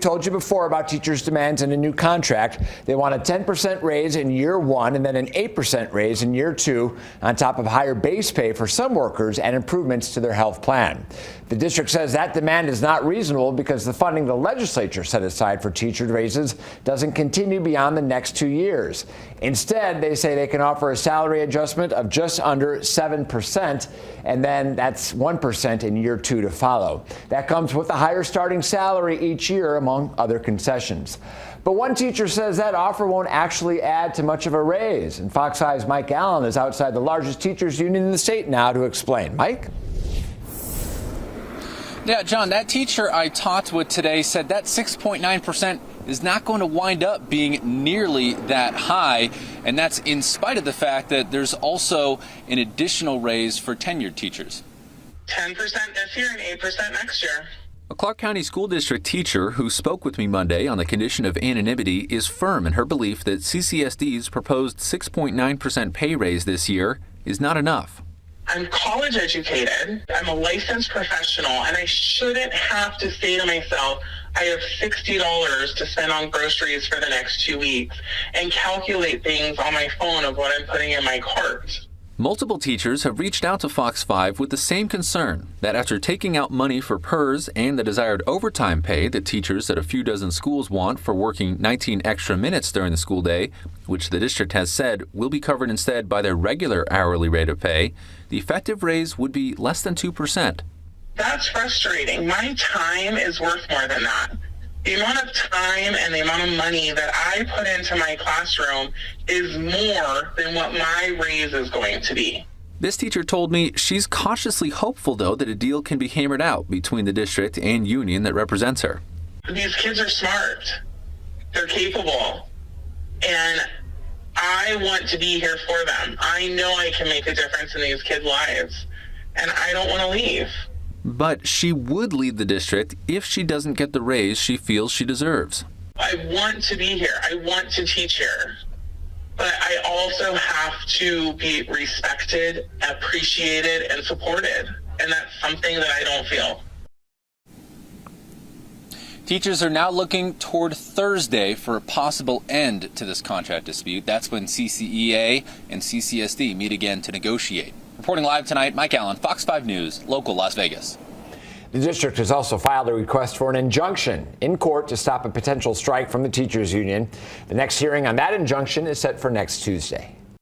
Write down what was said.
Told you before about teachers' demands in a new contract. They want a 10% raise in year one and then an 8% raise in year two, on top of higher base pay for some workers and improvements to their health plan. The district says that demand is not reasonable because the funding the legislature set aside for teacher raises doesn't continue beyond the next 2 years. Instead, they say they can offer a salary adjustment of just under 7%, and then that's 1% in year two to follow. That comes with a higher starting salary each year, among other concessions. But one teacher says that offer won't actually add to much of a raise. And Fox 5's Mike Allen is outside the largest teachers union in the state now to explain. Mike? Yeah, John, that teacher I talked with today said that 6.9% is not going to wind up being nearly that high, and that's in spite of the fact that there's also an additional raise for tenured teachers. 10% this year and 8% next year. A Clark County School District teacher who spoke with me Monday on the condition of anonymity is firm in her belief that CCSD's proposed 6.9% pay raise this year is not enough. I'm college educated, I'm a licensed professional, and I shouldn't have to say to myself, I have $60 to spend on groceries for the next 2 weeks and calculate things on my phone of what I'm putting in my cart. Multiple teachers have reached out to Fox 5 with the same concern, that after taking out money for PERS and the desired overtime pay that teachers at a few dozen schools want for working 19 extra minutes during the school day, which the district has said will be covered instead by their regular hourly rate of pay, the effective raise would be less than 2%. That's frustrating. My time is worth more than that. The amount of time and the amount of money that I put into my classroom is more than what my raise is going to be. This teacher told me she's cautiously hopeful, though, that a deal can be hammered out between the district and union that represents her. These kids are smart. They're capable. And I want to be here for them. I know I can make a difference in these kids' lives. And I don't want to leave. But she would leave the district if she doesn't get the raise she feels she deserves. I want to be here. I want to teach here. But I also have to be respected, appreciated, and supported. And that's something that I don't feel. Teachers are now looking toward Thursday for a possible end to this contract dispute. That's when CCEA and CCSD meet again to negotiate. Reporting live tonight, Mike Allen, Fox 5 News, local Las Vegas. The district has also filed a request for an injunction in court to stop a potential strike from the teachers union. The next hearing on that injunction is set for next Tuesday.